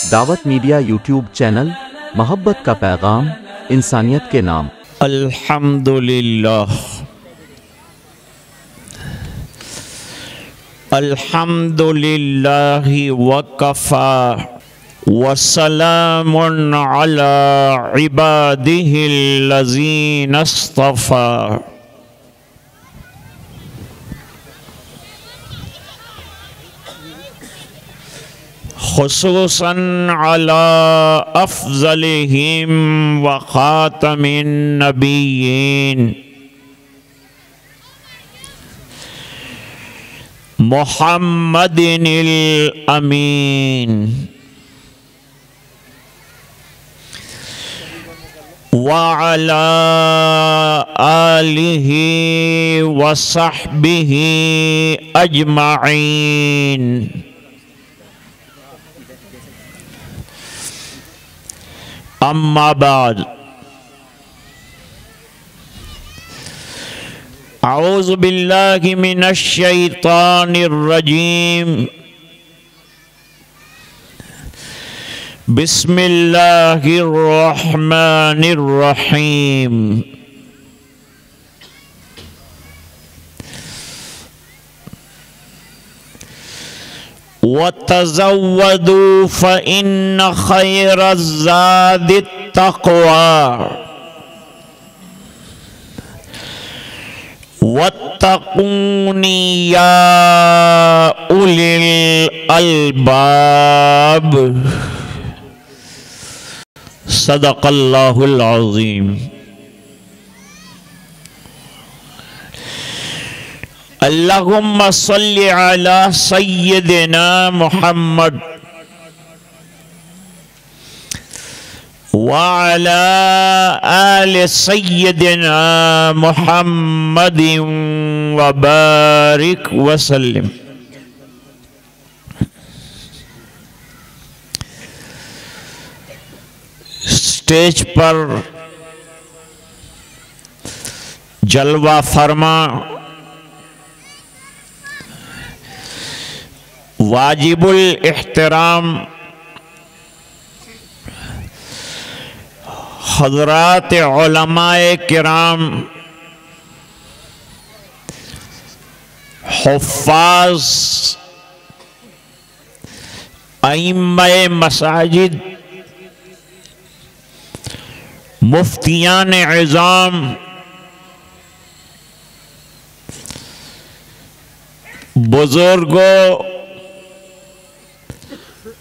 दावत media YouTube channel, मोहब्बत का पैगाम, इंसानियत के नाम। अल्हम्दुलिल्लाह अल्हम्दुलिल्लाहि वकफ़ा वसलामुन अला इबादिहिल्लज़ीना इस्तफ़ा। खुसूसन अला अफ़ज़लिहिम व ख़ातमिन नबिय्यीन मुहम्मदिनिल अमीन व अला आलिहि व सहबिहि अजमईन। अम्मा बाद, औज़ु बिल्लाहि मिनश शैतानिर रजीम, बिस्मिल्लाहिर रहमानिर रहीम। वतज़व्वदू फ़इन्न ख़ैरज़्ज़ादित तक़वा वत्तक़ूनी या उलिल अलबाब। सदक़ल्लाहुल अज़ीम। अल्लाहुम्मा सल्लि अला सय्यिदिना मुहम्मद व अला आलि सय्यिदिना मुहम्मदिन व बारिक व सल्लिम। स्टेज पर जलवा फरमा वाजिबुल इहतराम हज़रात उलमाए किराम, हुफ़्फ़ाज़, अइम्माए मसाजिद, मुफ्तियान इज़ाम, बुजुर्गों,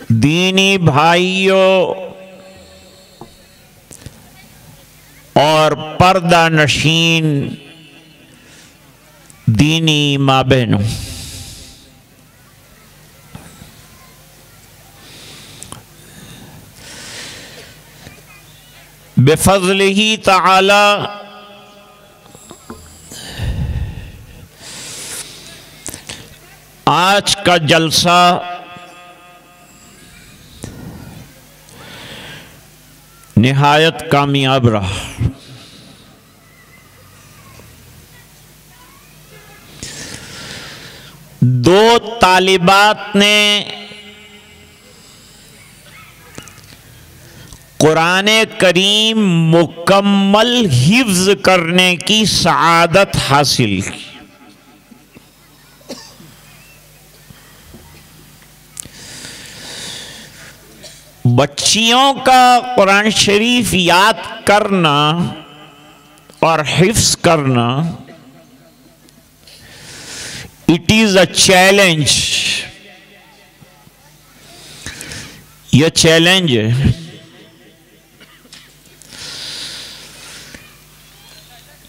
दीनी भाइयों और पर्दा नशीन दीनी माँ बहनों, बिफ़ज़्लिही तआला आज का जलसा निहायत कामयाब रहा। दो तालिबात ने कुरान करीम मुकम्मल हिफ्ज़ करने की सआदत हासिल की। बच्चियों का कुरान शरीफ याद करना और हिफ्ज़ करना, इट इज़ अ चैलेंज। यह चैलेंज है।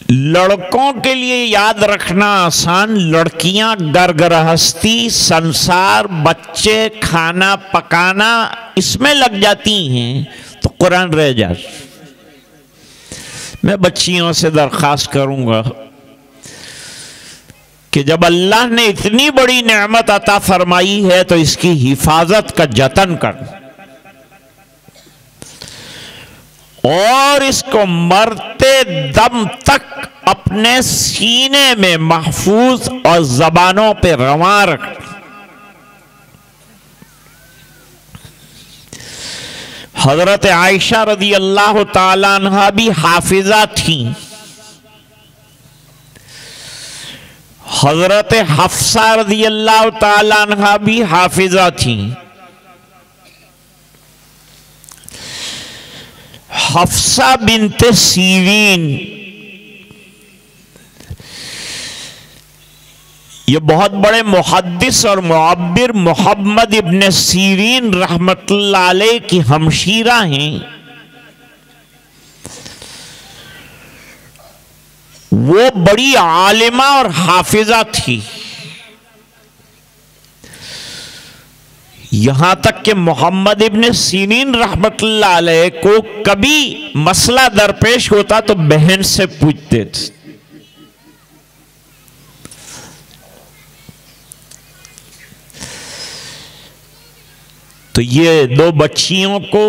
लड़कों के लिए याद रखना आसान, लड़कियां घर गृहस्थी, संसार, बच्चे, खाना पकाना इसमें लग जाती हैं तो कुरान रह जाए। मैं बच्चियों से दरख्वास्त करूंगा कि जब अल्लाह ने इतनी बड़ी नेमत अता फरमाई है तो इसकी हिफाजत का जतन कर और इसको मरते दम तक अपने सीने में महफूज और जबानों पे रवां रख। हजरत आयशा रदी अल्लाह ताला अन्हा भी हाफिजा थी। हजरत हफ्सा रदी अल्लाह ताला अन्हा भी हाफिजा थी। हफ्सा बिनते सीरीन, ये बहुत बड़े मुहद्दिस और मुअब्बिर मोहम्मद इब्न सीरीन रहमतुल्लाह अलैह की हमशीरा हैं। वो बड़ी आलिमा और हाफिजा थी। यहां तक कि मोहम्मद इब्न सीरीन रहमतुल्लाह अलैह को कभी मसला दरपेश होता तो बहन से पूछते थे। तो ये दो बच्चियों को,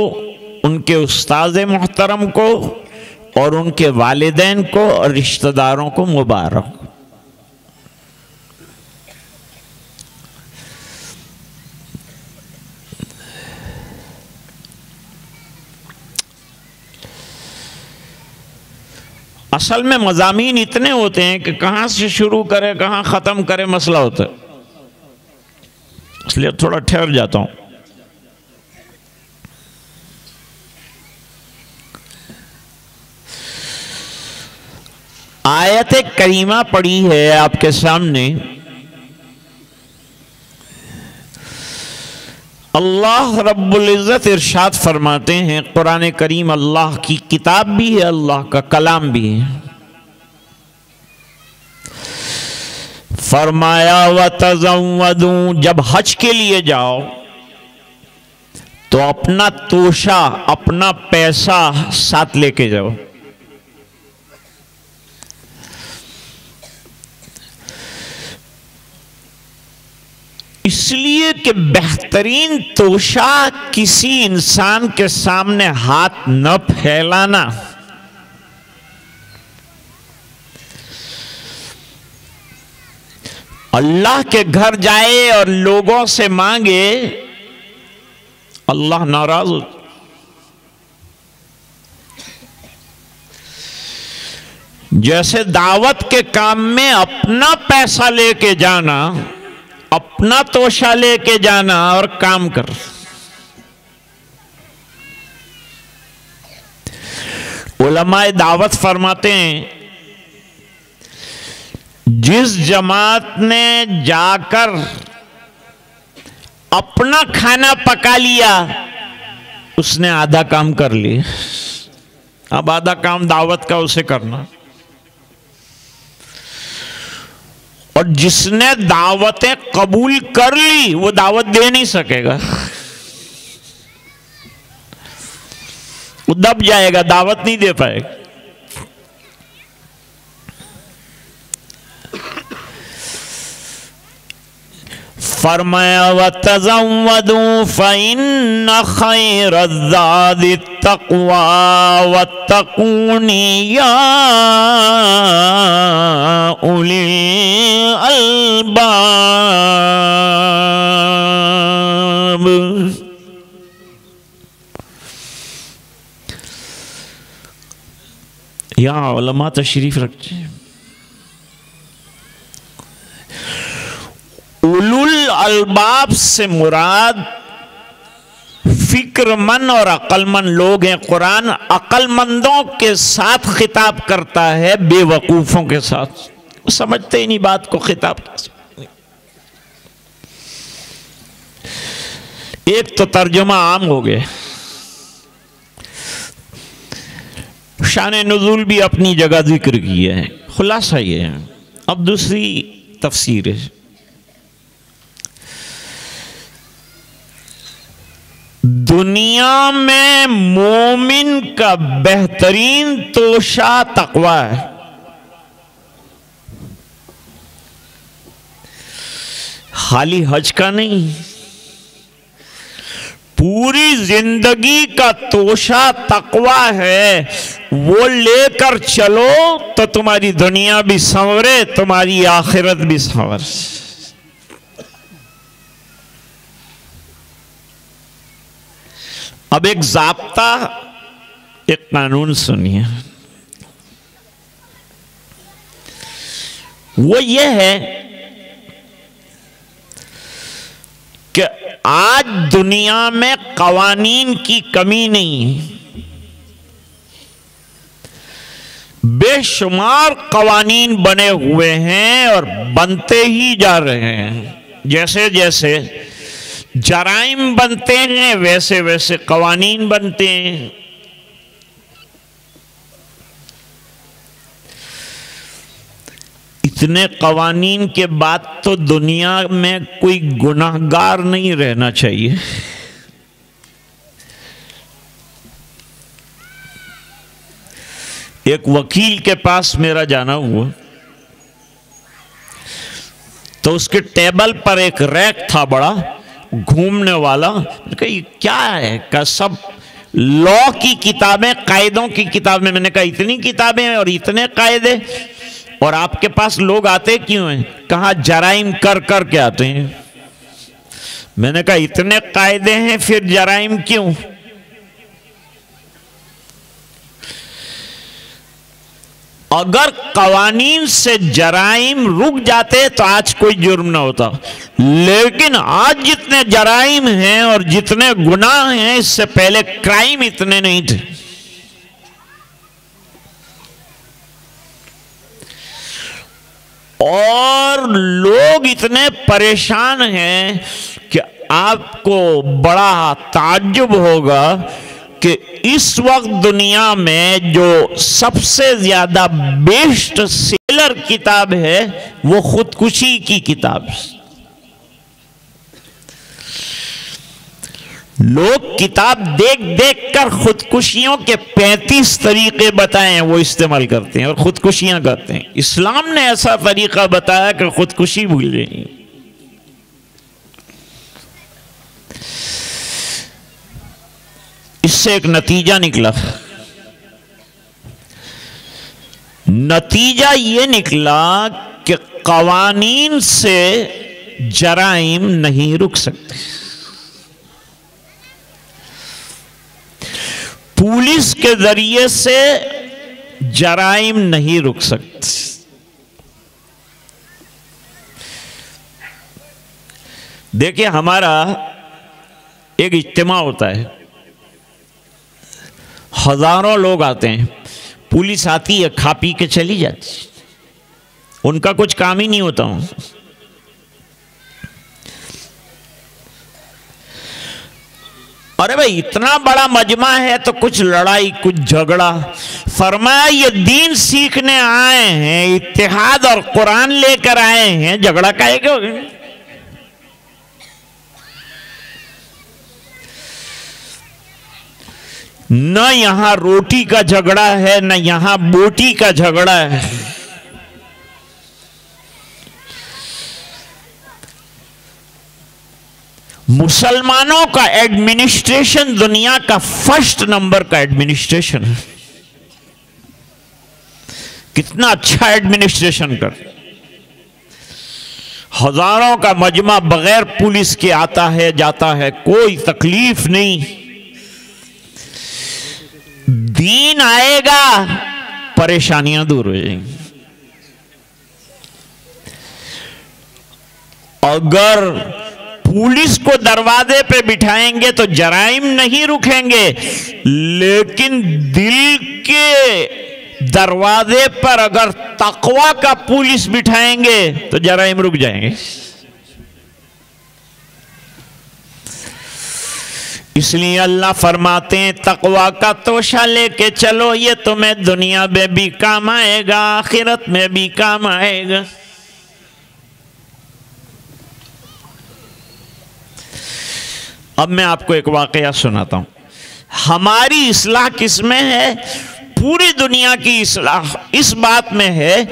उनके उस्ताद मोहतरम को और उनके वालिदैन को और रिश्तेदारों को मुबारक। असल में मज़ामीन इतने होते हैं कि कहां से शुरू करें कहां ख़त्म करें मसला होता है, इसलिए थोड़ा ठहर जाता हूं। आयत करीमा पड़ी है आपके सामने। अल्लाह रब्बुल इज़्ज़त इरशाद फरमाते हैं, कुरान करीम अल्लाह की किताब भी है, अल्लाह का कलाम भी है। फरमाया वतज़व्वदू, जब हज के लिए जाओ तो अपना तोशा, अपना पैसा साथ लेके जाओ। इसलिए कि बेहतरीन तोशा किसी इंसान के सामने हाथ न फैलाना। अल्लाह के घर जाए और लोगों से मांगे, अल्लाह नाराज हो। जैसे दावत के काम में अपना पैसा लेके जाना, अपना तोशा लेके जाना और काम कर। उलमाए दावत फरमाते हैं, जिस जमात ने जाकर अपना खाना पका लिया उसने आधा काम कर लिया, अब आधा काम दावत का उसे करना। और जिसने दावतें कबूल कर ली वो दावत दे नहीं सकेगा, वो दब जाएगा, दावत नहीं दे पाएगा। फरमाया वतज़व्वदू फ़इन्न ख़ैरज़्ज़ादि तक़वा वत्तक़ूनी या उलिल अलबाब। यहाँ उलमा तशरीफ रखते हैं। उलुल अलबाब से मुराद फिक्रमंद और अक्लमंद लोग हैं। कुरान अक्लमंदों के साथ खिताब करता है, बेवकूफों के साथ। वो समझते ही नहीं बात को, खिताब एक तो तर्जुमा आम हो गए, शान नुज़ूल भी अपनी जगह जिक्र किया है, खुलासा ये है। अब दूसरी तफसीर है। दुनिया में मोमिन का बेहतरीन तोशा तकवा है। खाली हज का नहीं, पूरी जिंदगी का तोशा तकवा है। वो लेकर चलो तो तुम्हारी दुनिया भी संवरे, तुम्हारी आखिरत भी संवर। अब एक ज़ाब्ता, एक कानून सुनिए। वो ये है कि आज दुनिया में कवानीन की कमी नहीं है। बेशुमार कवानीन बने हुए हैं और बनते ही जा रहे हैं। जैसे जैसे जराइम बनते हैं वैसे वैसे कवानीन बनते हैं। इतने कवानीन के बाद तो दुनिया में कोई गुनाहगार नहीं रहना चाहिए। एक वकील के पास मेरा जाना हुआ तो उसके टेबल पर एक रैक था बड़ा घूमने वाला। ये क्या है? का सब लॉ की किताबें, कायदों की किताबें। मैंने कहा इतनी किताबें और इतने कायदे, और आपके पास लोग आते क्यों हैं? कहा जराइम कर कर के आते हैं। मैंने कहा इतने कायदे हैं फिर जराइम क्यों? अगर कवानीन से जराइम रुक जाते तो आज कोई जुर्म ना होता, लेकिन आज जितने जराइम हैं और जितने गुनाह हैं, इससे पहले क्राइम इतने नहीं थे। और लोग इतने परेशान हैं कि आपको बड़ा ताज्जुब होगा कि इस वक्त दुनिया में जो सबसे ज्यादा बेस्ट सेलर किताब है वो खुदकुशी की किताब है। लोग किताब देख देख कर खुदकुशियों के 35 तरीके बताए हैं, वो इस्तेमाल करते हैं और खुदकुशियां करते हैं। इस्लाम ने ऐसा तरीका बताया कि खुदकुशी भूल गई। इससे एक नतीजा निकला। नतीजा ये निकला कि कवानीन से जराइम नहीं रुक सकते, पुलिस के जरिए से जराइम नहीं रुक सकते। देखिए, हमारा एक इज्तिमा होता है, हजारों लोग आते हैं, पुलिस आती है, खा पी के चली जाती, उनका कुछ काम ही नहीं होता हूं। अरे भाई, इतना बड़ा मजमा है तो कुछ लड़ाई कुछ झगड़ा। फरमाया ये दीन सीखने आए हैं, इत्तेहाद और कुरान लेकर आए हैं, झगड़ा काहे क्यों? न यहां रोटी का झगड़ा है, न यहां बोटी का झगड़ा है। मुसलमानों का एडमिनिस्ट्रेशन दुनिया का फर्स्ट नंबर का एडमिनिस्ट्रेशन है। कितना अच्छा एडमिनिस्ट्रेशन कर, हजारों का मजमा बगैर पुलिस के आता है जाता है, कोई तकलीफ नहीं। दीन आएगा, परेशानियां दूर हो जाएंगी। अगर पुलिस को दरवाजे पे बिठाएंगे तो जराइम नहीं रुकेंगे, लेकिन दिल के दरवाजे पर अगर तकवा का पुलिस बिठाएंगे तो जराइम रुक जाएंगे। इसलिए अल्लाह फरमाते हैं तकवा का तोशा लेके चलो, ये तुम्हें दुनिया में भी काम आएगा, आखिरत में भी काम आएगा। अब मैं आपको एक वाकया सुनाता हूं। हमारी इस्लाह किसमें है? पूरी दुनिया की इस्लाह इस बात में है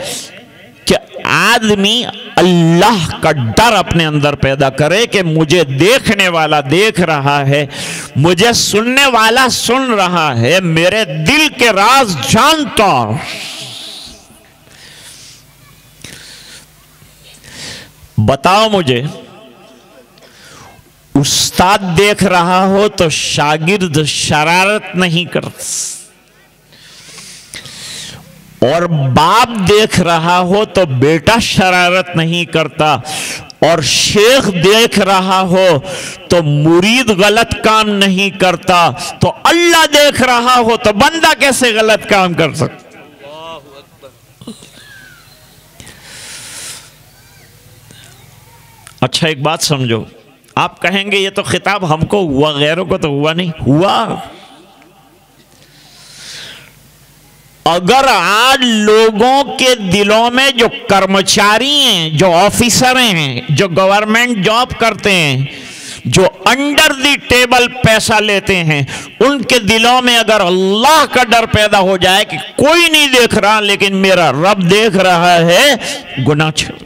कि आदमी अल्लाह का डर अपने अंदर पैदा करे कि मुझे देखने वाला देख रहा है, मुझे सुनने वाला सुन रहा है, मेरे दिल के राज जानता। बताओ मुझे, उस्ताद देख रहा हो तो शागिर्द शरारत नहीं करता, और बाप देख रहा हो तो बेटा शरारत नहीं करता, और शेख देख रहा हो तो मुरीद गलत काम नहीं करता, तो अल्लाह देख रहा हो तो बंदा कैसे गलत काम कर सकता। अच्छा एक बात समझो, आप कहेंगे ये तो खिताब हमको हुआ, गैरों को तो हुआ नहीं। हुआ। अगर आज लोगों के दिलों में जो कर्मचारी हैं, जो ऑफिसर हैं, जो गवर्नमेंट जॉब करते हैं, जो अंडर द टेबल पैसा लेते हैं, उनके दिलों में अगर अल्लाह का डर पैदा हो जाए कि कोई नहीं देख रहा लेकिन मेरा रब देख रहा है, गुनाह छोड़,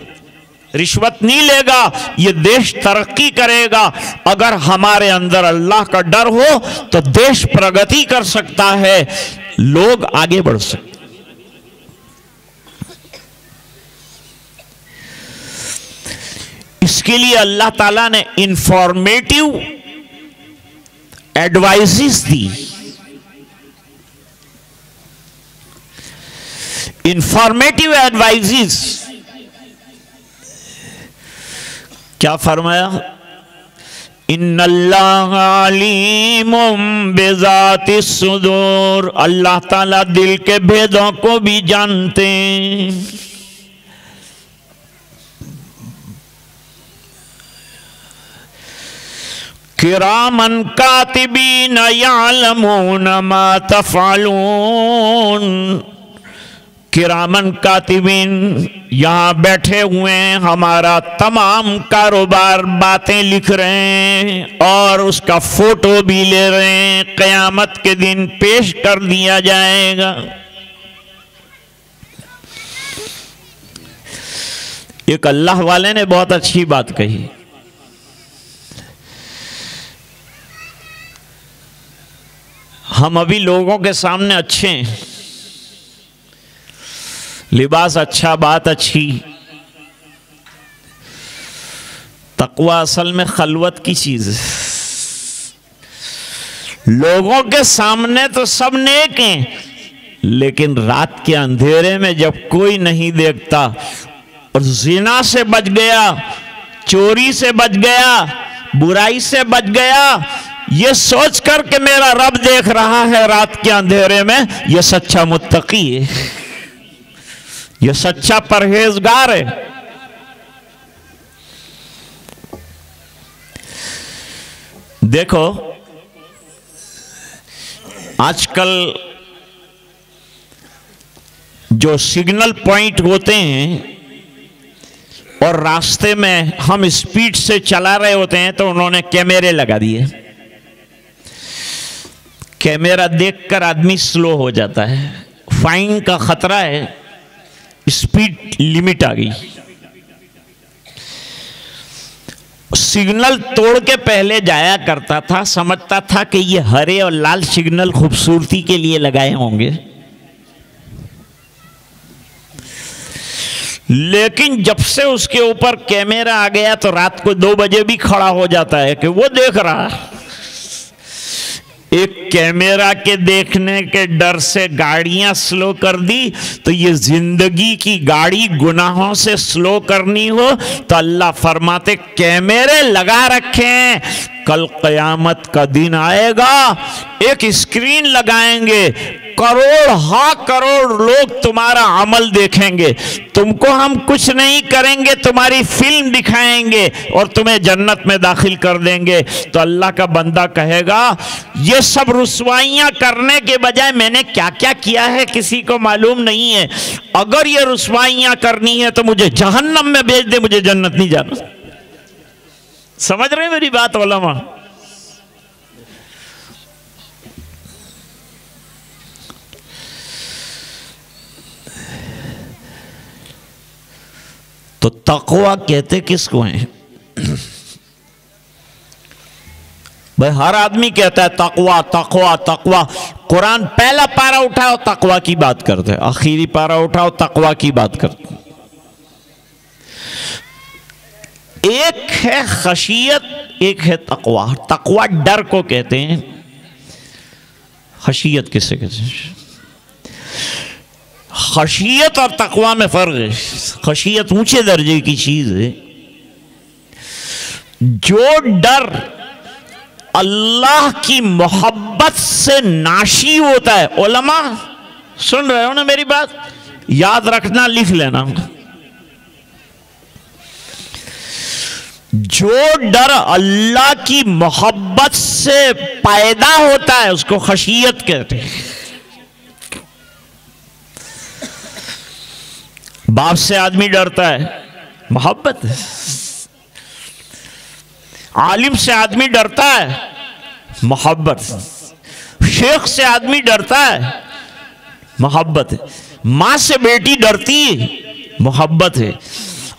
रिश्वत नहीं लेगा, ये देश तरक्की करेगा। अगर हमारे अंदर अल्लाह का डर हो तो देश प्रगति कर सकता है, लोग आगे बढ़ सकते। इसके लिए अल्लाह ताला ने इंफॉर्मेटिव एडवाइसेस दी। इंफॉर्मेटिव एडवाइसेस क्या फरमाया? इन्नल्लाह अलीमुम बिज़ातिस सुदूर, अल्लाह ताला दिल के भेदों को भी जानते हैं। किरामन कातिबीन यअलमून मा तफ़अलून, किरामन कातिबीन यहाँ बैठे हुए हैं, हमारा तमाम कारोबार बातें लिख रहे हैं और उसका फोटो भी ले रहे हैं, क़यामत के दिन पेश कर दिया जाएगा। एक अल्लाह वाले ने बहुत अच्छी बात कही, हम अभी लोगों के सामने अच्छे हैं, लिबास अच्छा, बात अच्छी, तकवा असल में खलवत की चीज है। लोगों के सामने तो सब नेक हैं, लेकिन रात के अंधेरे में जब कोई नहीं देखता और जिना से बच गया, चोरी से बच गया, बुराई से बच गया, ये सोच कर के मेरा रब देख रहा है रात के अंधेरे में, ये सच्चा मुत्तकी है, ये सच्चा परहेजगार है। देखो आजकल जो सिग्नल पॉइंट होते हैं और रास्ते में हम स्पीड से चला रहे होते हैं तो उन्होंने कैमरे लगा दिए। कैमरा देखकर आदमी स्लो हो जाता है, फाइन का खतरा है, स्पीड लिमिट आ गई। सिग्नल तोड़ के पहले जाया करता था, समझता था कि ये हरे और लाल सिग्नल खूबसूरती के लिए लगाए होंगे, लेकिन जब से उसके ऊपर कैमरा आ गया तो रात को 2 बजे भी खड़ा हो जाता है कि वो देख रहा है। एक कैमरा के देखने के डर से गाड़ियां स्लो कर दी, तो ये जिंदगी की गाड़ी गुनाहों से स्लो करनी हो तो अल्लाह फरमाते कैमरे लगा रखे हैं, कल क़यामत का दिन आएगा, एक स्क्रीन लगाएंगे, करोड़ हाँ करोड़ लोग तुम्हारा अमल देखेंगे, तुमको हम कुछ नहीं करेंगे, तुम्हारी फिल्म दिखाएंगे और तुम्हें जन्नत में दाखिल कर देंगे। तो अल्लाह का बंदा कहेगा ये सब रुसवाइयां करने के बजाय मैंने क्या क्या किया है किसी को मालूम नहीं है। अगर ये रुसवाइयां करनी है तो मुझे जहन्नम में भेज दे, मुझे जन्नत नहीं जाना। समझ रहे मेरी बात उलमा? तो तकवा कहते किसको हैं? भाई हर आदमी कहता है तकवा तकवा तकवा। कुरान पहला पारा उठाओ तकवा की बात करते हैं, आखिरी पारा उठाओ तकवा की बात करते हैं। एक है खशियत, एक है तकवा। तकवा डर को कहते हैं, खशियत किसे कहते हैं? खशियत और तकवा में फर्क है। खशियत ऊंचे दर्जे की चीज है। जो डर अल्लाह की मोहब्बत से नाशी होता है, उलमा सुन रहे हो ना मेरी बात, याद रखना, लिख लेना। जो डर अल्लाह की मोहब्बत से पैदा होता है उसको खशियत कहते हैं। बाप से आदमी डरता है, मोहब्बत है। आलिम से आदमी डरता है, मोहब्बत। शेख से आदमी डरता है, मोहब्बत है। मां से बेटी डरती है, मोहब्बत है।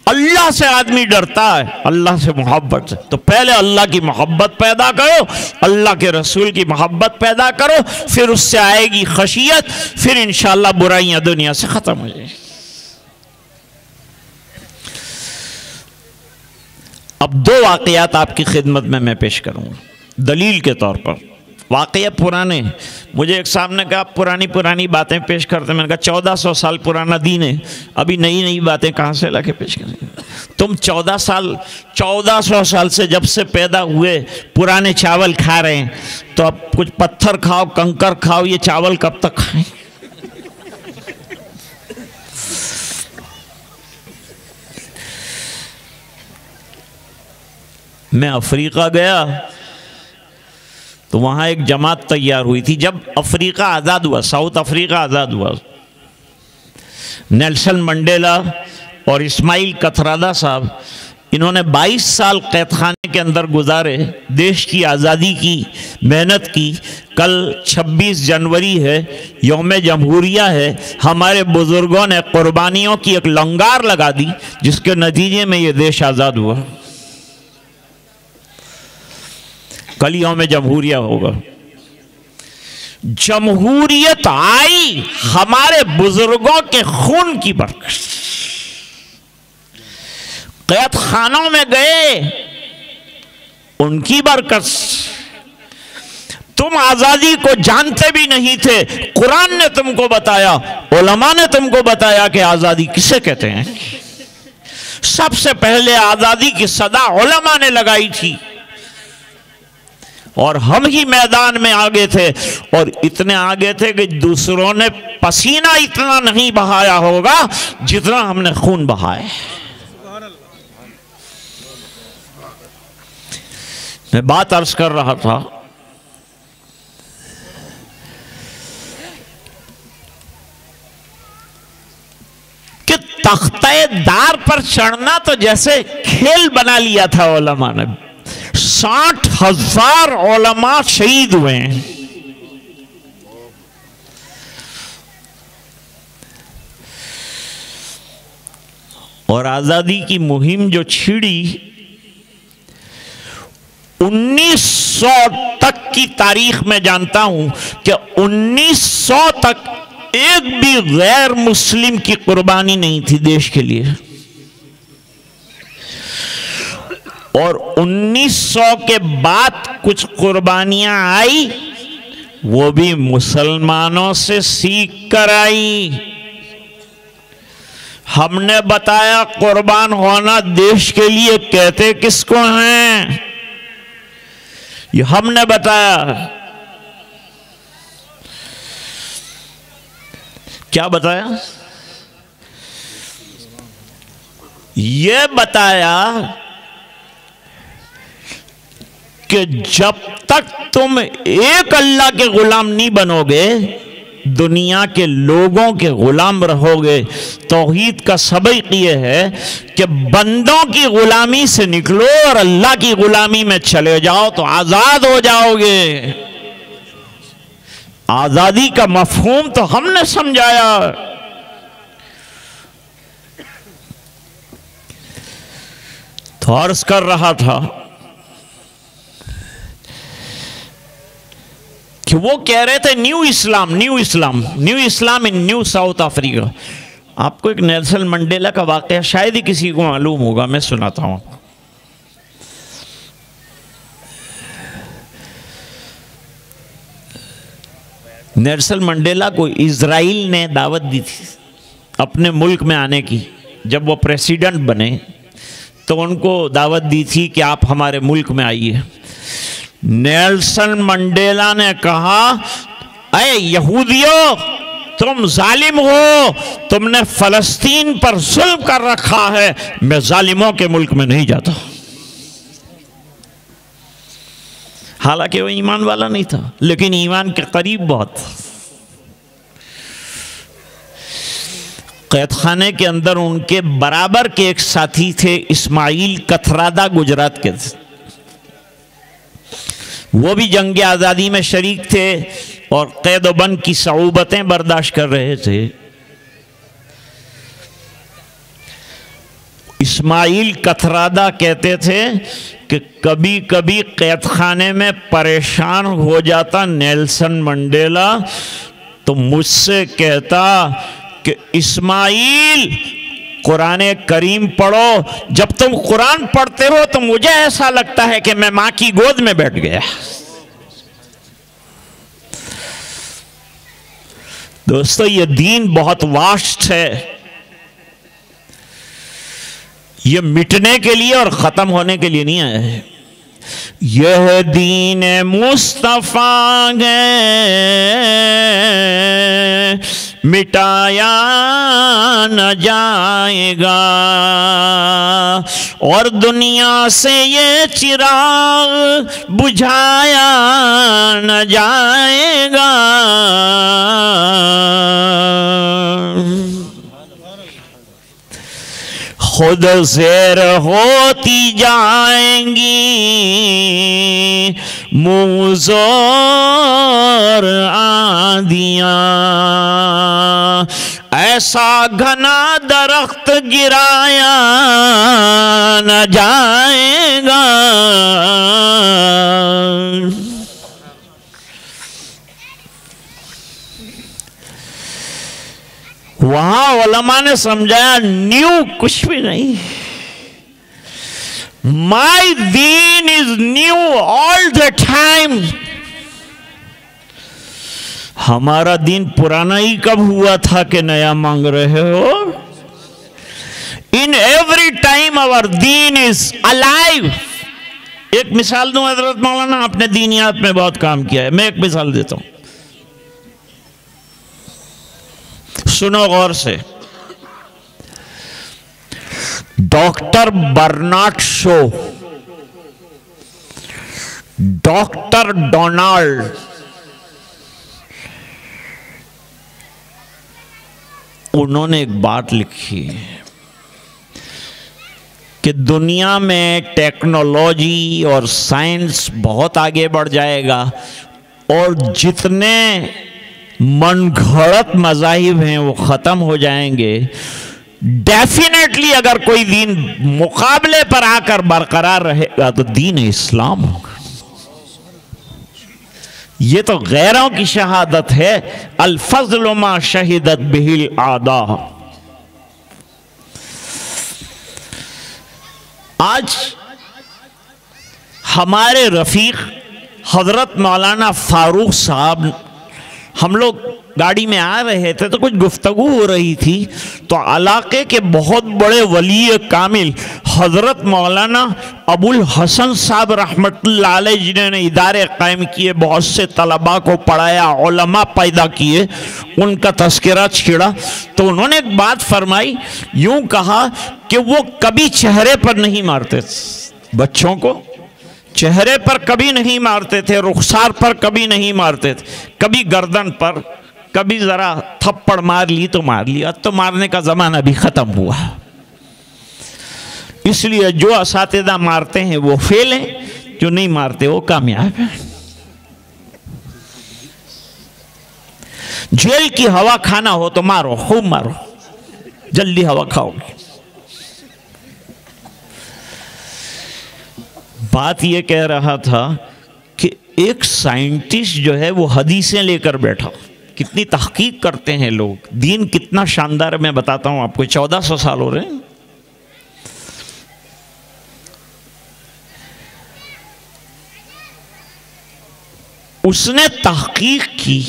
अल्लाह से आदमी डरता है, अल्लाह से मोहब्बत है। तो पहले अल्लाह की मोहब्बत पैदा करो, अल्लाह के रसूल की मोहब्बत पैदा करो, फिर उससे आएगी खशियत, फिर इंशाअल्लाह बुराइयां दुनिया से खत्म हो जाएगी। अब दो वाकयात आपकी खिदमत में मैं पेश करूंगा दलील के तौर पर। वाकया पुराने, मुझे एक साहब ने कहा पुरानी बातें पेश करते। मैंने कहा 1400 साल पुराना दीन है, अभी नई नई बातें कहाँ से लाके पेश करेंगे? तुम 1400 साल से जब से पैदा हुए पुराने चावल खा रहे हैं, तो अब कुछ पत्थर खाओ, कंकर खाओ, ये चावल कब तक खाएं? मैं अफ्रीका गया तो वहाँ एक जमात तैयार हुई थी। जब अफ्रीका आज़ाद हुआ, साउथ अफ्रीका आज़ाद हुआ, नेल्सन मंडेला और इस्माइल कथरादा साहब, इन्होंने 22 साल कैदखाने के अंदर गुजारे, देश की आज़ादी की मेहनत की। कल 26 जनवरी है, यौम जमहूरिया है। हमारे बुज़ुर्गों ने कुर्बानियों की एक लंगार लगा दी, जिसके नतीजे में ये देश आज़ाद हुआ। कल यौम जमहूरिया होगा। जमहूरियत आई हमारे बुजुर्गों के खून की बरकत। कैद खानों में गए, उनकी बरकत। तुम आजादी को जानते भी नहीं थे, कुरान ने तुमको बताया, उलमा ने तुमको बताया कि आजादी किसे कहते हैं। सबसे पहले आजादी की सदा उलमा ने लगाई थी, और हम ही मैदान में आगे थे। और इतने आगे थे कि दूसरों ने पसीना इतना नहीं बहाया होगा जितना हमने खून बहाया। मैं बात अर्ज कर रहा था कि तख्ते-ए-दार पर चढ़ना तो जैसे खेल बना लिया था उलमा ने। 60,000 उलमा शहीद हुए हैं। और आजादी की मुहिम जो छिड़ी, 1900 तक की तारीख में जानता हूं कि 1900 तक एक भी गैर मुस्लिम की कुर्बानी नहीं थी देश के लिए। और 1900 के बाद कुछ कुर्बानियां आई, वो भी मुसलमानों से सीख कर आई। हमने बताया कुर्बान होना देश के लिए कहते किसको हैं, ये हमने बताया। क्या बताया? ये बताया कि जब तक तुम एक अल्लाह के गुलाम नहीं बनोगे, दुनिया के लोगों के गुलाम रहोगे। तौहीद का सबक ये है कि बंदों की गुलामी से निकलो और अल्लाह की गुलामी में चले जाओ तो आजाद हो जाओगे। आजादी का मफहूम तो हमने समझाया। तो अर्ज कर रहा था कि वो कह रहे थे न्यू इस्लाम इन न्यू साउथ अफ्रीका। आपको एक नेल्सन मंडेला का वाकया शायद ही किसी को मालूम होगा, मैं सुनाता हूं। नेल्सन मंडेला को इजराइल ने दावत दी थी अपने मुल्क में आने की। जब वो प्रेसिडेंट बने तो उनको दावत दी थी कि आप हमारे मुल्क में आइए। नेल्सन मंडेला ने कहा, अरे यहूदियों, तुम जालिम हो, तुमने फलस्तीन पर जुल्म कर रखा है, मैं जालिमों के मुल्क में नहीं जाता। हालांकि वो ईमान वाला नहीं था, लेकिन ईमान के करीब बहुत। कैद खाने के अंदर उनके बराबर के एक साथी थे, इस्माइल कथरादा, गुजरात के थे। वो भी जंग आज़ादी में शरीक थे और कैद व बंद की सऊबतें बर्दाश्त कर रहे थे। इस्माइल कथरादा कहते थे कि कभी कभी कैद खाने में परेशान हो जाता नेल्सन मंडेला तो मुझसे कहता कि इस्माइल, कुरान करीम पढ़ो। जब तुम कुरान पढ़ते हो तो मुझे ऐसा लगता है कि मैं मां की गोद में बैठ गया। दोस्तों, ये दीन बहुत वास्ट है। ये मिटने के लिए और खत्म होने के लिए नहीं आया है। यह दीन मुस्तफा है, मिटाया न जाएगा, और दुनिया से ये चिराग बुझाया न जाएगा। खुद ज़ेर होती जाएंगी मुज़ोर आंधियाँ, ऐसा घना दरख्त गिराया न जाएगा। वहां उलमा ने समझाया, न्यू कुछ भी नहीं। माई दीन is knew all the time. हमारा दीन पुराना ही कब हुआ था कि नया मांग रहे हो? In every time our Deen is alive. एक मिसाल दूं, हजरत मौलाना अपने दीनियात में बहुत काम किया है। मैं एक मिसाल देता हूं, सुनो गौर से। Doctor Bernard Shaw, doctor Donald, उन्होंने एक बात लिखी कि दुनिया में टेक्नोलॉजी और साइंस बहुत आगे बढ़ जाएगा और जितने मनगढ़ंत मज़ाहिब हैं वो ख़त्म हो जाएंगे। डेफिनेटली अगर कोई दीन मुकाबले पर आकर बरकरार रहेगा तो दीन इस्लाम होगा। ये तो गैरों की शहादत है। अल फज़्लु मा शहिदत बिहिल आदा। आज हमारे रफीक हजरत मौलाना फारूक साहब, हम लोग गाड़ी में आ रहे थे तो कुछ गुफ्तगू हो रही थी, तो इलाके के बहुत बड़े वली कामिल हजरत मौलाना अबुल हसन साहब रहमतुल्लाह अलैह, जिन्होंने इदारे कायम किए, बहुत से तलबा को पढ़ाया, उलमा पैदा किए, उनका तस्करा छिड़ा। तो उन्होंने एक बात फरमाई, यूं कहा कि वो कभी चेहरे पर नहीं मारते बच्चों को, चेहरे पर कभी नहीं मारते थे, रुखसार पर कभी नहीं मारते थे, कभी गर्दन पर, कभी जरा थप्पड़ मार ली तो मार लिया। तो मारने का जमाना भी खत्म हुआ। इसलिए जो असातिज़ा मारते हैं वो फेल हैं, जो नहीं मारते वो कामयाब हैं। जेल की हवा खाना हो तो मारो, खूब मारो, जल्दी हवा खाओगे। बात ये कह रहा था कि एक साइंटिस्ट जो है वो हदीसें लेकर बैठा। कितनी तहकीक करते हैं लोग, दीन कितना शानदार है मैं बताता हूं आपको। 1400 साल हो रहे हैं। उसने तहकीक की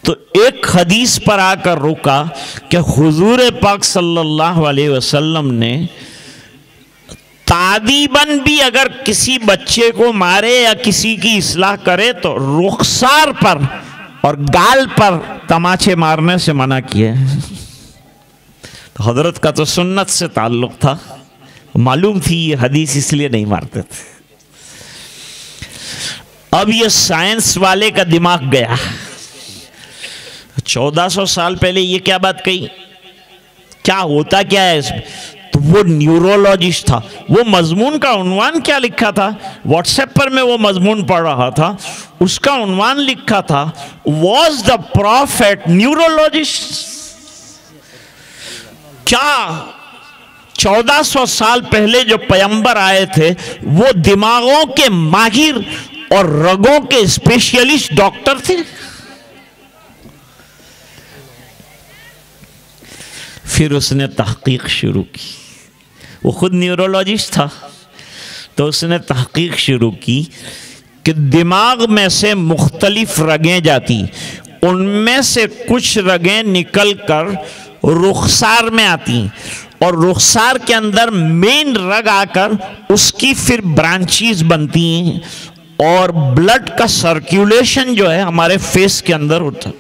तो एक हदीस पर आकर रुका कि हुजूर पाक सल्लल्लाहु अलैहि वसल्लम ने तादीबन भी अगर किसी बच्चे को मारे या किसी की इस्लाह करे तो रुखसार पर और गाल पर तमाचे मारने से मना किया। तो हजरत का तो सुन्नत से ताल्लुक था, मालूम थी ये हदीस, इसलिए नहीं मारते थे। अब ये साइंस वाले का दिमाग गया। 1400 साल पहले ये क्या बात कही, क्या होता क्या है इसमें? तो वो न्यूरोलॉजिस्ट था, वो मजमून का उन्वान क्या लिखा था, व्हाट्सएप पर मैं वो मजमून पढ़ रहा था, उसका उन्वान लिखा था वॉज द प्रॉफिट न्यूरोलॉजिस्ट। क्या 1400 साल पहले जो पैगंबर आए थे वो दिमागों के माहिर और रगों के स्पेशलिस्ट डॉक्टर थे? फिर उसने तहकीक शुरू की, वो खुद न्यूरोलॉजिस्ट था, तो उसने तहकीक शुरू की कि दिमाग में से मुख्तलिफ रगें जाती, उनमें से कुछ रगें निकलकर रुखसार में आती और रुखसार के अंदर मेन रग आकर उसकी फिर ब्रांचेस बनती हैं और ब्लड का सर्कुलेशन जो है हमारे फेस के अंदर होता है।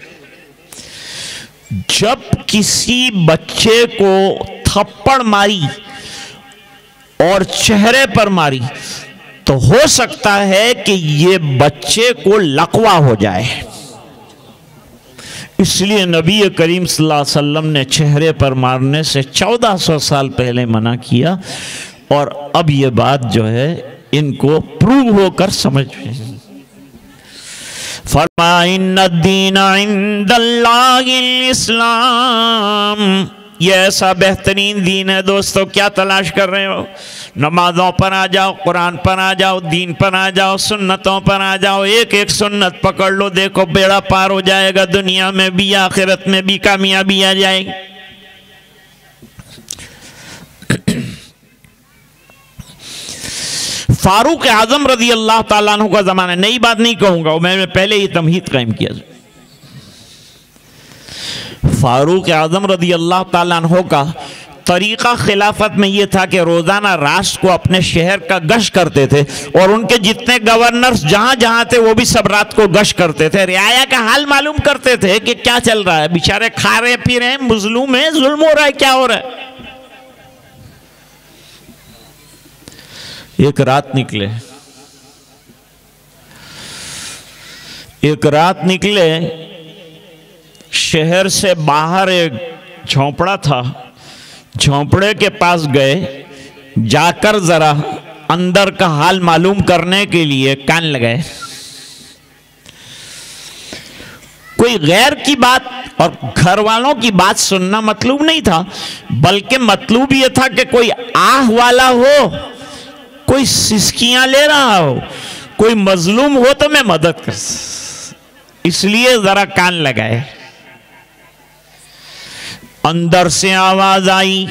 जब किसी बच्चे को थप्पड़ मारी और चेहरे पर मारी तो हो सकता है कि ये बच्चे को लकवा हो जाए, इसलिए नबी करीम सल्लल्लाहु अलैहि वसल्लम ने चेहरे पर मारने से 1400 साल पहले मना किया। और अब ये बात जो है इनको प्रूव होकर समझ में, फरमाया इन्नद्दीन इंदल्लाहिल इस्लाम, ये ऐसा बेहतरीन दीन है। दोस्तों क्या तलाश कर रहे हो? नमाजों पर आ जाओ, कुरान पर आ जाओ, दीन पर आ जाओ, सुन्नतों पर आ जाओ, एक एक सुन्नत पकड़ लो, देखो बेड़ा पार हो जाएगा, दुनिया में भी आखिरत में भी कामयाबी आ जाएगी। फारूक आजम रजी अल्लाह ताला अन्हु का जमाना, नई बात नहीं कहूंगा, मैंने पहले ही तमहीद कायम किया। फारूक आजम रजी अल्लाह ताला अन्हु का तरीका खिलाफत में यह था कि रोजाना रात को अपने शहर का गश्त करते थे और उनके जितने गवर्नर्स जहां जहां थे वो भी सब रात को गश्त करते थे, रियाया का हाल मालूम करते थे कि क्या चल रहा है, बेचारे खा रहे पी रहे हैं, मजलूम है, जुल्म हो रहा है, क्या हो रहा है। एक रात निकले, शहर से बाहर एक झोंपड़ा था, झोंपड़े के पास गए, जाकर जरा अंदर का हाल मालूम करने के लिए कान लगाए। कोई गैर की बात और घर वालों की बात सुनना मतलूब नहीं था, बल्कि मतलूब यह था कि कोई आह वाला हो, कोई सिसकियां ले रहा हो, कोई मजलूम हो तो मैं मदद कर, इसलिए जरा कान लगाए। अंदर से आवाज आई,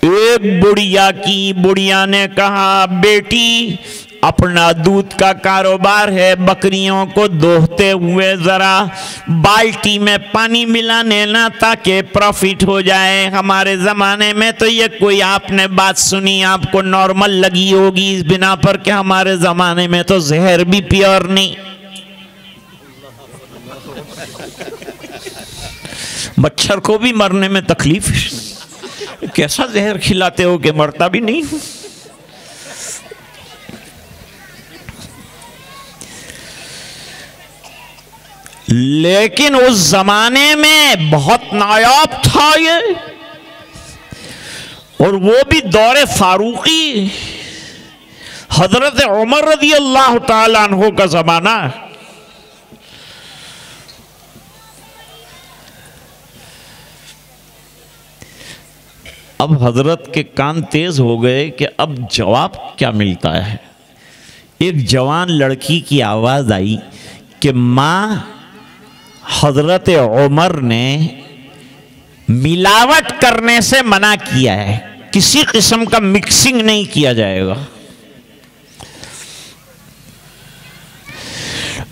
एक बुढ़िया की। बुढ़िया ने कहा, बेटी अपना दूध का कारोबार है, बकरियों को दोहते हुए जरा बाल्टी में पानी मिला लेना ताकि प्रॉफिट हो जाए। हमारे ज़माने में तो ये कोई आपने बात सुनी आपको नॉर्मल लगी होगी इस बिना पर कि हमारे ज़माने में तो जहर भी प्योर नहीं, मच्छर को भी मरने में तकलीफ, कैसा जहर खिलाते हो कि मरता भी नहीं। लेकिन उस जमाने में बहुत नायाब था ये, और वो भी दौरे फारूकी, हजरत उमर रज़ी अल्लाह ताला अन्हु का जमाना। अब हजरत के कान तेज हो गए कि अब जवाब क्या मिलता है। एक जवान लड़की की आवाज आई कि माँ, हजरत उमर ने मिलावट करने से मना किया है, किसी किस्म का मिक्सिंग नहीं किया जाएगा।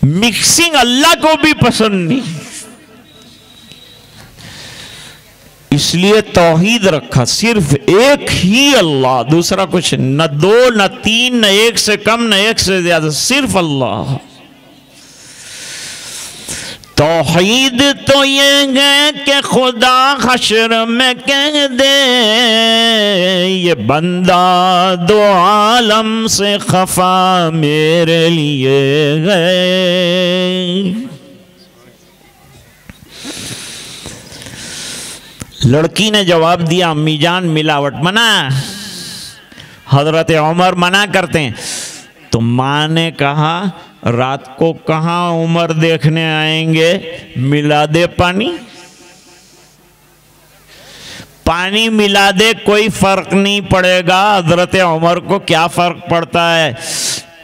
मिक्सिंग अल्लाह को भी पसंद नहीं, इसलिए तौहीद रखा, सिर्फ एक ही अल्लाह, दूसरा कुछ न दो न तीन न एक से कम न एक से ज्यादा, सिर्फ अल्लाह। तौहीद तो ये है कि खुदा हश्र में कह दे ये बंदा दो आलम से खफा मेरे लिए है। लड़की ने जवाब दिया, अम्मी जान मिलावट मना। हजरत उमर मना करते हैं तो माँ ने कहा रात को कहाँ उमर देखने आएंगे, मिला दे पानी, पानी मिला दे, कोई फर्क नहीं पड़ेगा। हजरत उमर को क्या फर्क पड़ता है।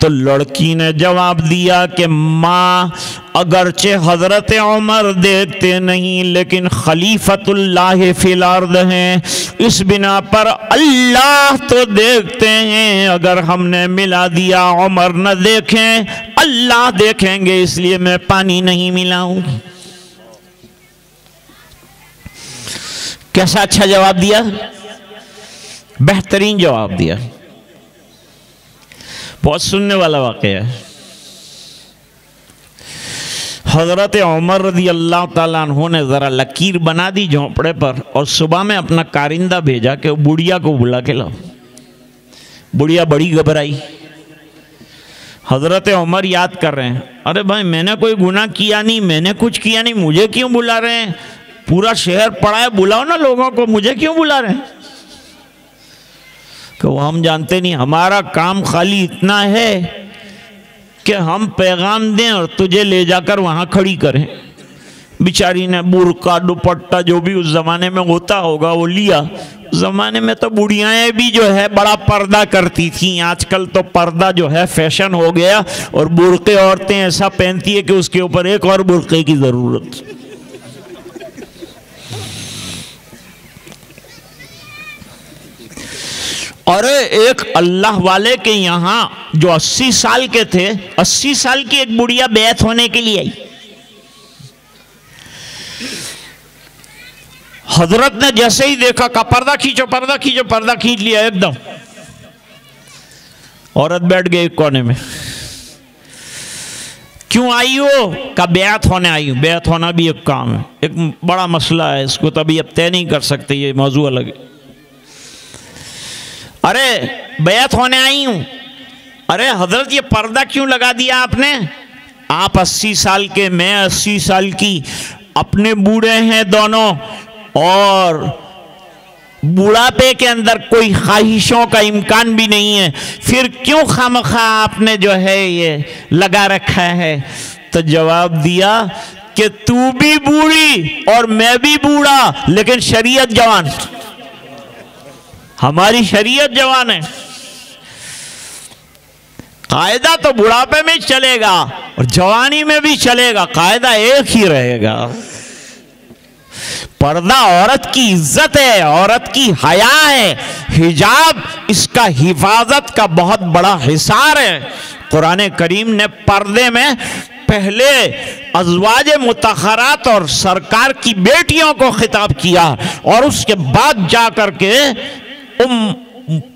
तो लड़की ने जवाब दिया कि माँ अगरचे हजरत उमर देखते नहीं लेकिन खलीफतुल्लाह फिल अर्द हैं, इस बिना पर अल्लाह तो देखते हैं। अगर हमने मिला दिया उमर न देखें, अल्लाह देखेंगे, इसलिए मैं पानी नहीं मिलाऊं। कैसा अच्छा जवाब दिया, बेहतरीन जवाब दिया, बहुत सुनने वाला वाकया है। हजरत उमर रज़ी अल्लाह ताला अन्हु ने ज़रा लकीर बना दी झोंपड़े पर और सुबह में अपना कारिंदा भेजा कि बुढ़िया को बुला के लाओ। बुढ़िया बड़ी घबराई। हजरत उमर याद कर रहे हैं, अरे भाई मैंने कोई गुनाह किया नहीं, मैंने कुछ किया नहीं, मुझे क्यों बुला रहे हैं, पूरा शहर पड़ा है, बुलाओ ना लोगों को, मुझे क्यों बुला रहे हैं। कि वो हम जानते नहीं, हमारा काम खाली इतना है कि हम पैगाम दें और तुझे ले जाकर वहाँ खड़ी करें। बेचारी ने बुर्का दुपट्टा जो भी उस ज़माने में होता होगा वो लिया। ज़माने में तो बुढ़ियाएँ भी जो है बड़ा पर्दा करती थी, आजकल तो पर्दा जो है फैशन हो गया और बुर्के औरतें ऐसा पहनती है कि उसके ऊपर एक और बुर्के की ज़रूरत। और एक अल्लाह वाले के यहाँ जो 80 साल के थे, 80 साल की एक बुढ़िया बैत होने के लिए आई। हजरत ने जैसे ही देखा का पर्दा खींचो, पर्दा खींचो, पर्दा खींच लिया एकदम। औरत बैठ गई एक कोने में। क्यों आई हो? का बैत होने आई हूं। बैत होना भी एक काम है, एक बड़ा मसला है, इसको तभी अब तय नहीं कर सकते, ये मौजू अलग है। अरे बैत होने आई हूं। अरे हजरत ये पर्दा क्यों लगा दिया आपने? आप 80 साल के, मैं 80 साल की, अपने बूढ़े हैं दोनों और बुढ़ापे के अंदर कोई ख्वाहिशों का इम्कान भी नहीं है, फिर क्यों खामखा आपने जो है ये लगा रखा है। तो जवाब दिया कि तू भी बूढ़ी और मैं भी बूढ़ा लेकिन शरीयत जवान, हमारी शरीयत जवान है। कायदा तो बुढ़ापे में चलेगा और जवानी में भी चलेगा, कायदा एक ही रहेगा। पर्दा औरत की इज्जत है, औरत की हया है, हिजाब इसका हिफाजत का बहुत बड़ा हिसार है। कुरान करीम ने पर्दे में पहले अज़वाज मुतहरात और सरकार की बेटियों को खिताब किया और उसके बाद जाकर के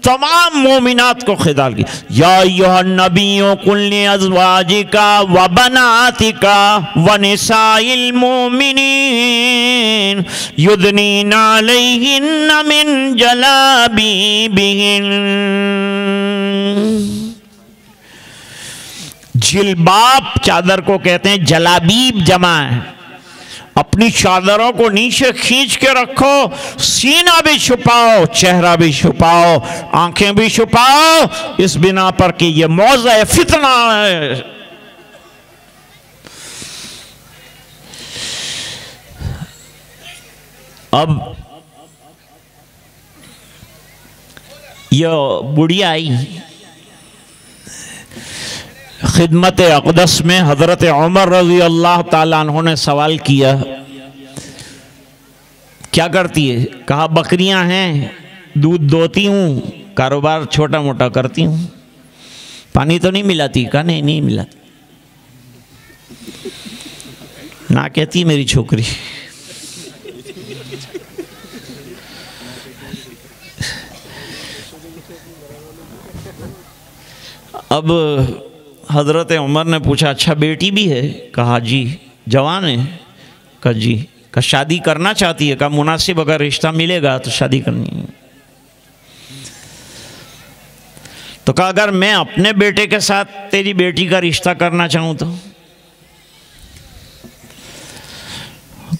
तमाम मोमिनात को खिताब किया। या अय्युहन नबिय्यु कुल लिअज़वाजिका व बनातिका व निसाइल मोमिनीन युदनीना अलैहिन्ना मिन जलाबीबिहिन। जिलबाब चादर को कहते हैं, जलाबीब जमा है। अपनी चादरों को नीचे खींच के रखो, सीना भी छुपाओ, चेहरा भी छुपाओ, आंखें भी छुपाओ, इस बिना पर कि ये मौज़ा फितना है। अब ये बुढ़िया आई खिदमत अक़दस में। हज़रत उमर रज़ी अल्लाह ताला अन्हु ने सवाल किया, क्या करती है? कहा बकरियां हैं, दूध दोती हूँ, कारोबार छोटा मोटा करती हूँ। पानी तो नहीं मिलाती? कहा नहीं, नहीं मिलाती। ना कहती मेरी छोकरी। अब हजरत उमर ने पूछा अच्छा बेटी भी है? कहा जी। जवान है? कहा जी। कहा शादी करना चाहती है? कहा मुनासिब अगर रिश्ता मिलेगा तो शादी करनी है। तो कहा अगर मैं अपने बेटे के साथ तेरी बेटी का रिश्ता करना चाहूं तो?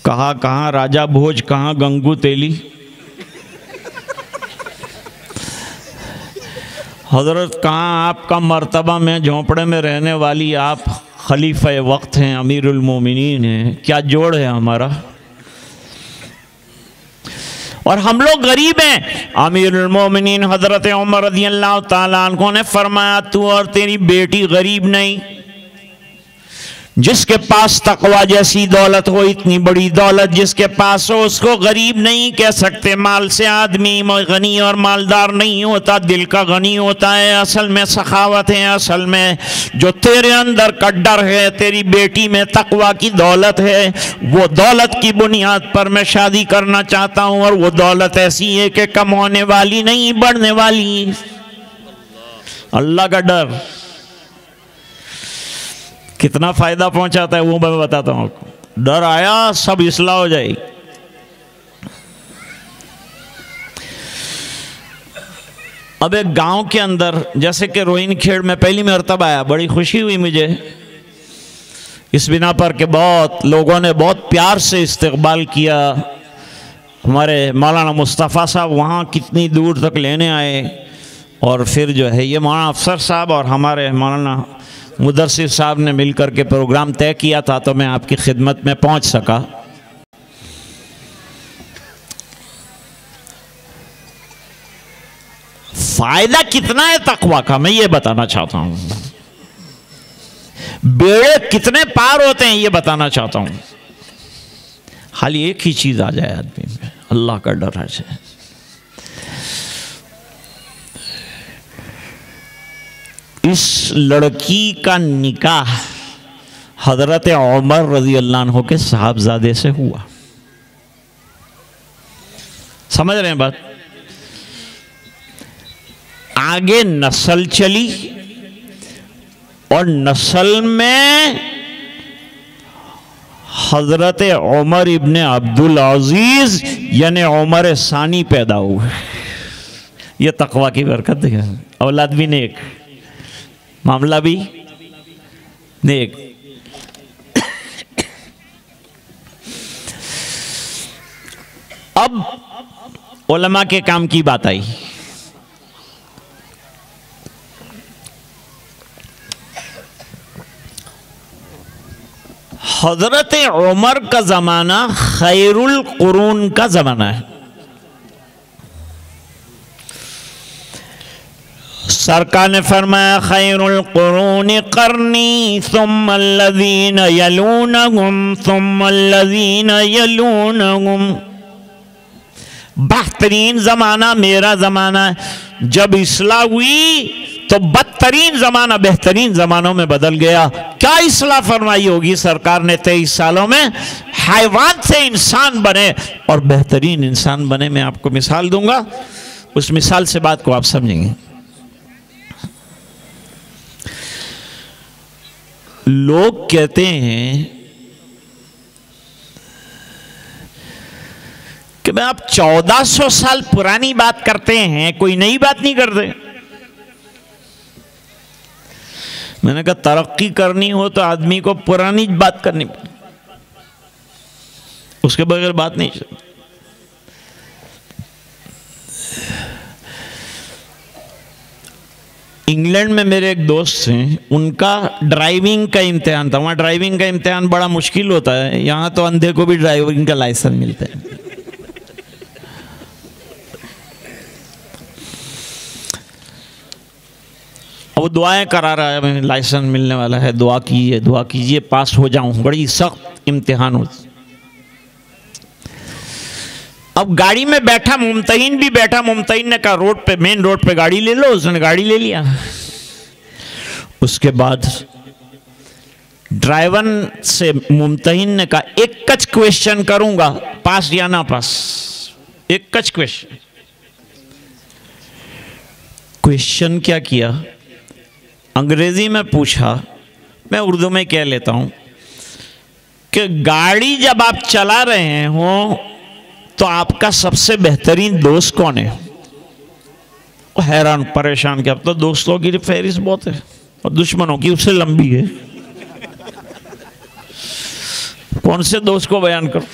कहा कहाँ राजा भोज, कहाँ गंगू तेली। हजरत कहाँ आपका मर्तबा में झोंपड़े में रहने वाली आप खलीफा वक्त हैं, अमीरुल मोमिनीन हैं, क्या जोड़ है हमारा? और हम लोग गरीब हैं। अमीरुल मोमिनीन हजरत उमर रज़ियल्लाहु ताला अन्हु ने फरमाया तू और तेरी बेटी गरीब नहीं, जिसके पास तकवा जैसी दौलत हो, इतनी बड़ी दौलत जिसके पास हो, उसको गरीब नहीं कह सकते। माल से आदमी गनी और मालदार नहीं होता, दिल का गनी होता है। असल में सखावत है, असल में जो तेरे अंदर का डर है, तेरी बेटी में तकवा की दौलत है, वो दौलत की बुनियाद पर मैं शादी करना चाहता हूँ। और वो दौलत ऐसी है कि कम होने वाली नहीं, बढ़ने वाली। अल्लाह का डर कितना फायदा पहुंचाता है वो मैं बताता हूं आपको। डर आया सब इस्लाह हो जाएगी। अब एक गांव के अंदर जैसे कि रोहिनखेड़ में पहली मरतबा आया, बड़ी खुशी हुई मुझे इस बिना पर कि बहुत लोगों ने बहुत प्यार से इस्तकबाल किया। हमारे मौलाना मुस्तफ़ा साहब वहाँ कितनी दूर तक लेने आए, और फिर जो है ये मौलाना अफसर साहब और हमारे मौलाना मुदर्सिर साहब ने मिलकर के प्रोग्राम तय किया था, तो मैं आपकी खिदमत में पहुंच सका। फायदा कितना है तकवा का मैं ये बताना चाहता हूं। बेड़े कितने पार होते हैं ये बताना चाहता हूं। खाली एक ही चीज आ जाए आदमी में, अल्लाह का डर आ जाए। इस लड़की का निकाह हजरत उमर रज़ियल्लाहु अन्हु के साहबजादे से हुआ। समझ रहे हैं बात? आगे नस्ल चली और नस्ल में हजरत उमर इब्ने अब्दुल अजीज यानी उमर सानी पैदा हुए। ये तकवा की बरकत है। औलाद भी नेक, मामला भी नेक। अब उलमा के काम की बात आई। हजरत उमर का जमाना खैरुल कुरून का जमाना है। सरकार ने फरमाया खैरुल कुरून करनी सुम्मल्लज़ीन यलूनहुम सुम्मल्लज़ीन यलूनहुम। बेहतरीन ज़माना मेरा ज़माना है। जब इस्लाह हुई तो बदतरीन ज़माना बेहतरीन ज़मानों में बदल गया। क्या इस्लाह फरमाई होगी सरकार ने? 23 सालों में हैवान से इंसान बने और बेहतरीन इंसान बने। मैं आपको मिसाल दूंगा, उस मिसाल से बात को आप समझेंगे। लोग कहते हैं कि मैं आप 1400 साल पुरानी बात करते हैं, कोई नई बात नहीं करते। मैंने कहा तरक्की करनी हो तो आदमी को पुरानी बात करनी पड़ती, उसके बगैर बात नहीं चलती। इंग्लैंड में मेरे एक दोस्त हैं, उनका ड्राइविंग का इम्तिहान था। वहाँ ड्राइविंग का इम्तिहान बड़ा मुश्किल होता है, यहाँ तो अंधे को भी ड्राइविंग का लाइसेंस मिलता है। वो दुआएं करा रहा है, मैं लाइसेंस मिलने वाला है, दुआ कीजिए पास हो जाऊं। बड़ी सख्त इम्तिहान होती। अब गाड़ी में बैठा मुमतहिन भी बैठा। मुमतहिन ने कहा रोड पे, मेन रोड पे गाड़ी ले लो। उसने गाड़ी ले लिया। उसके बाद ड्राइवर से मुमतहिन ने कहा, एक कच क्वेश्चन करूंगा, पास या ना पास, एक कच क्वेश्चन। क्वेश्चन क्या किया, अंग्रेजी में पूछा, मैं उर्दू में कह लेता हूं कि गाड़ी जब आप चला रहे हो तो आपका सबसे बेहतरीन दोस्त कौन है? हैरान परेशान कि अब तो दोस्तों की फहरिस्त बहुत है और दुश्मनों की उससे लंबी है, कौन से दोस्त को बयान करो?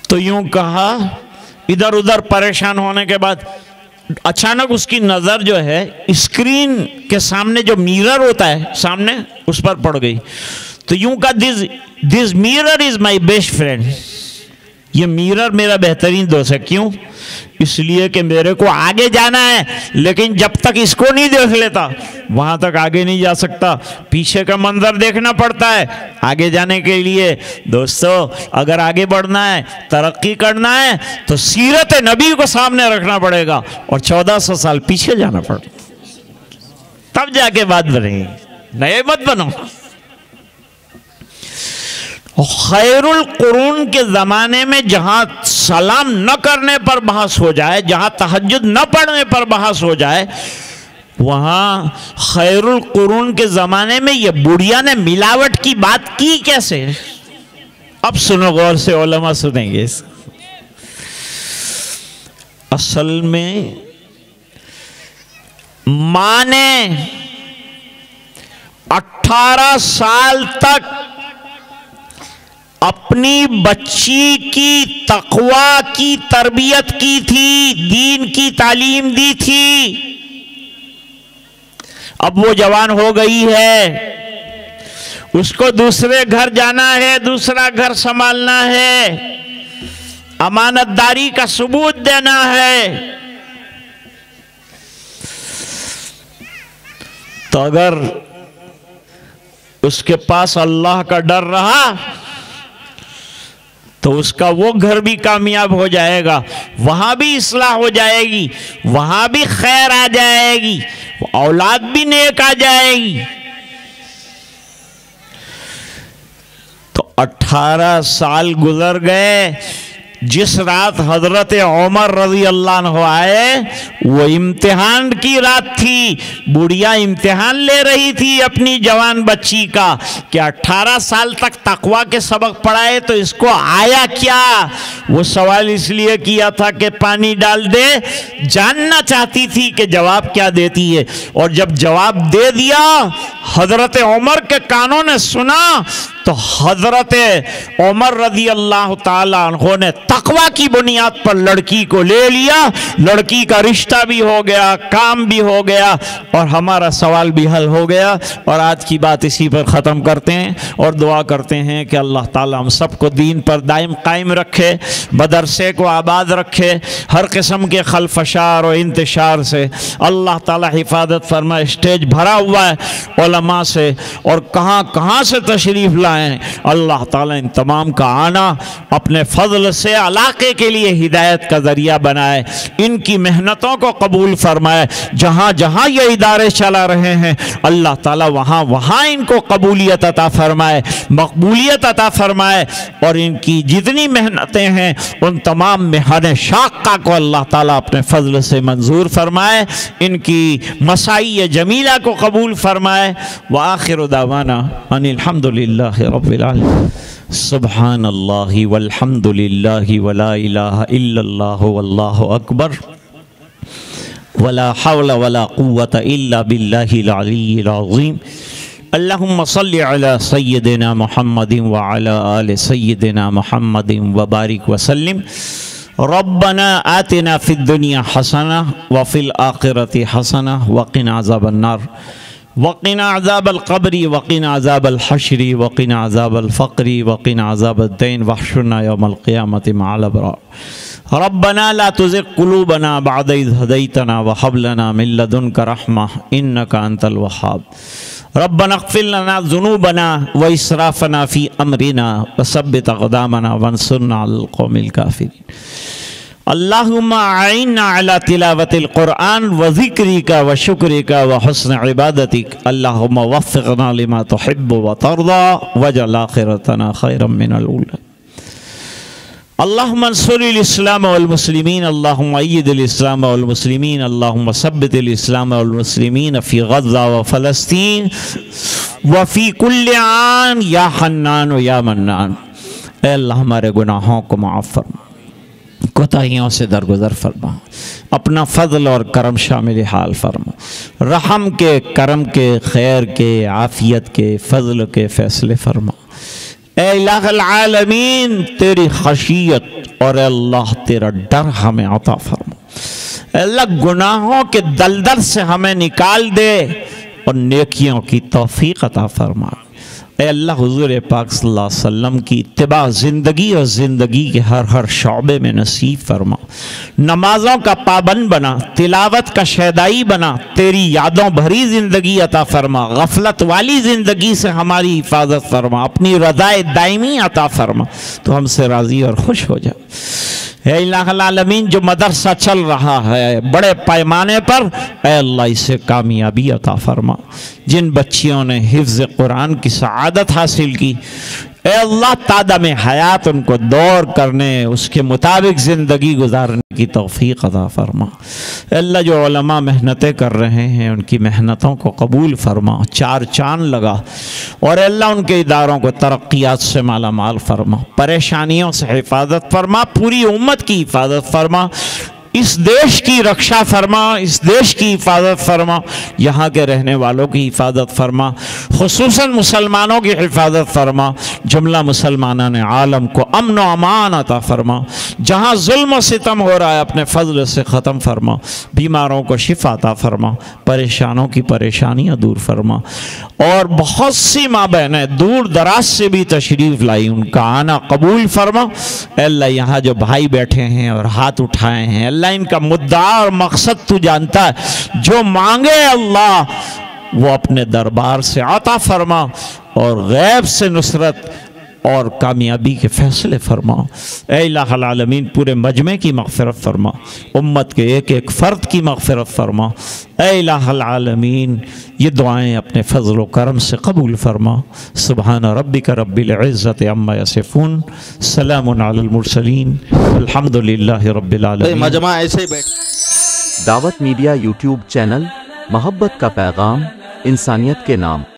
तो यूं कहा, इधर उधर परेशान होने के बाद अचानक उसकी नजर जो है स्क्रीन के सामने जो मिरर होता है सामने, उस पर पड़ गई। तो यूं कहा, this mirror is my best friend, ये मिरर मेरा बेहतरीन दोस्त है। क्यों? इसलिए कि मेरे को आगे जाना है, लेकिन जब तक इसको नहीं देख लेता वहां तक आगे नहीं जा सकता, पीछे का मंजर देखना पड़ता है आगे जाने के लिए। दोस्तों, अगर आगे बढ़ना है, तरक्की करना है, तो सीरत नबी को सामने रखना पड़ेगा और 1400 साल पीछे जाना पड़ेगा, तब जाके बात बनेगी, नए मत बनो। खैरुल कुरून के ज़माने में जहाँ सलाम न करने पर बहस हो जाए, जहाँ तहज्जुद न पढ़ने पर बहस हो जाए, वहाँ खैरुल कुरून के ज़माने में ये बुढ़िया ने मिलावट की बात की कैसे? अब सुनो गौर से, उलमा सुनेंगे। असल में माँ ने 18 साल तक अपनी बच्ची की तकवा की तरबियत की थी, दीन की तालीम दी थी। अब वो जवान हो गई है, उसको दूसरे घर जाना है, दूसरा घर संभालना है, अमानतदारी का सबूत देना है। तो अगर उसके पास अल्लाह का डर रहा तो उसका वो घर भी कामयाब हो जाएगा, वहां भी इस्लाह हो जाएगी, वहां भी खैर आ जाएगी, औलाद भी नेक आ जाएगी। तो 18 साल गुजर गए। जिस रात हजरत उमर रज़ी अल्लाह अन्हु आए, वो इम्तिहान की रात थी। बुढ़िया इम्तिहान ले रही थी अपनी जवान बच्ची का कि 18 साल तक तकवा के सबक पढ़ाए तो इसको आया क्या। वो सवाल इसलिए किया था कि पानी डाल दे, जानना चाहती थी कि जवाब क्या देती है। और जब जवाब दे दिया, हजरत उमर के कानों ने सुना, तो हजरत उमर रज़ी अल्लाह ताला अन्हु ने तकवा की बुनियाद पर लड़की को ले लिया। लड़की का रिश्ता भी हो गया, काम भी हो गया और हमारा सवाल भी हल हो गया। और आज की बात इसी पर ख़त्म करते हैं और दुआ करते हैं कि अल्लाह ताला हम सबको दीन पर दायम कायम रखे, मदरसे को आबाद रखे, हर किस्म के खलफशार और इंतशार से अल्लाह ताला हिफाजत फरमाए। स्टेज भरा हुआ है उलमा से और कहाँ कहाँ से तशरीफ़ लाएँ। अल्लाह ताला इन तमाम का आना अपने फजल से इलाके के लिए हिदायत का जरिया बनाए, इनकी मेहनतों को कबूल फरमाए। जहाँ जहाँ ये इदारे चला रहे हैं, अल्लाह ताला वहाँ वहाँ इनको कबूलियत अता फरमाए, मकबूलियत अता फरमाए। और इनकी जितनी मेहनतें हैं उन तमाम मेहनत शाक़ा को अल्लाह ताला अपने फजल से मंजूर फरमाए, इनकी मसाई जमीला को कबूल फरमाए। व आखिर दावाना अनिल हम्दुलिल्लाहि रब्बिल आलमीन। सुब्हानल्लाहि वल्हम्दुलिल्लाहि वला इलाहा इल्लल्लाहु वल्लाहु अकबर वला हौला वला कुव्वता इल्ला बिल्लाहिल अलिय्यिल अज़ीम। अल्लाहुम्मा सल्लि अला सय्यिदिना मुहम्मदिन व अला आलि सय्यिदिना मुहम्मदिन व बारिक व सल्लिम। रब्बना आतिना फिद दुनिया हसना व फिल आखिरति हसना व क़िना अज़ाबन नार वक़िना अज़ाबल क़ब्रि वक़िना अज़ाबल हश्रि वक़िना अज़ाबल फ़क़्रि वक़िना अज़ाबद दैन वहशुरना यौमल क़ियामति मअल अबरार। रब्बना ला तुज़िग़ क़ुलूबना बअद इज़ हदैतना व हब लना मिन लदुनका रहमा इन्नका अंतल वहाब। रब्बना इग़फ़िर लना ज़ुनूबना व इसराफ़ना फ़ी अमरिना व सब्बित अक़दामना वंसुरना अलल क़ौमिल काफ़िरीन। अल्लाहुम्मा आइन्ना अला तिलावतिल कुरान व ज़िक्रिका व शुक्रिका व हुस्न इबादतिक अल्लाहुम्मा वफ़्फ़िक़ना लिमा तुहिब्बु व तर्दा वजअल आखिरतना खैरम मिनल ऊला। अल्लाहुम्मा अंसुरिल इस्लाम वल मुस्लिमीन अल्लाहुम्मा अय्यिदिल इस्लाम वल मुस्लिमीन अल्लाहुम्मा सब्बितिल इस्लाम वल मुस्लिमीन फ़ी गज़ा व फ़लस्तीन व फ़ी कुल्लि आन या हन्नान व या मन्नान। ऐ अल्लाह हमारे गुनाहों को माफ़ फरमा, कोताहियों से दरगुजर फरमा, अपना फ़ज़ल और करम शामिल हाल फरमा, रहम के, करम के, खैर के, आफ़ियत के, फ़ज़ल के फ़ैसले फरमा। ऐ इलाहुल आलमीन तेरी खशियत और अल्लाह तेरा डर हमें अता फरमा। अल्लाह गुनाहों के दलदल से हमें निकाल दे और नेकियों की तौफ़ीक़ अता फरमा। ऐ अल्लाह हुज़ूर पाक सल्लल्लाहु अलैहि वसल्लम की इत्तिबा ज़िंदगी और ज़िंदगी के हर शौबे में नसीब फरमा। नमाज़ों का पाबंद बना, तिलावत का शैदाई बना, तेरी यादों भरी ज़िंदगी अता फरमा। गफलत वाली ज़िंदगी से हमारी हिफाजत फरमा, अपनी रज़ाए दायमी अता फरमा, तो हमसे राज़ी और खुश हो जा। है इलाहुल आलमीन जो मदरसा चल रहा है बड़े पैमाने पर, ऐ अल्लाह इसे कामयाबी अता फरमा। जिन बच्चियों ने हिफ्ज़ कुरान की सआदत हासिल की, ऐ अल्लाह तादम हयात उनको दौर करने, उसके मुताबिक ज़िंदगी गुजारने की तौफ़ीक़ अता फरमा। अल्लाह जो उलमा मेहनतें कर रहे हैं उनकी मेहनतों को कबूल फरमा, चार चांद लगा, और अल्लाह उनके इदारों को तरक्यात से माला माल फरमा, परेशानियों से हिफाजत फरमा, पूरी उम्मत की हिफाजत फरमा, इस देश की रक्षा फरमा, इस देश की हिफाजत फरमा, यहाँ के रहने वालों की हिफाजत फरमा, खुसूसन मुसलमानों की हिफाजत फरमा, जुमला मुसलमानान आलम को अमन व अमान अता फरमा। जहाँ जुल्म व सितम हो रहा है अपने फजल से ख़त्म फरमा, बीमारों को शिफा अता फरमा, परेशानों की परेशानियाँ दूर फरमा। और बहुत सी माँ बहनें दूर दराज से भी तशरीफ़ लाई, उनका आना कबूल फरमा। अल्लाह यहाँ जो भाई बैठे हैं और हाथ उठाए हैं, अल्लाह इनका मुद्दा और मकसद तू जानता है, जो मांगे अल्लाह वो अपने दरबार से अता फरमा, और गैब से नुसरत और कामयाबी के फ़ैसले फरमा। ऐ इलाहुल आलमीन पूरे मजमे की मग़फ़िरत फरमा, उम्मत के एक एक फ़र्द की मग़फ़िरत फरमा। ऐ इलाहुल आलमीन ये दुआएं अपने फ़ज़ल व करम से कबूल फरमा। सुब्हान रब्बिका रब्बिल इज़्ज़ति अम्मा यसिफ़ून, सलामुन अलल मुरसलीन, अल्हम्दुलिल्लाहि रब्बिल आलमीन। मजमा ऐसे ही बैठ। दावत मीडिया यूट्यूब चैनल, मोहब्बत का पैगाम, इंसानियत के नाम।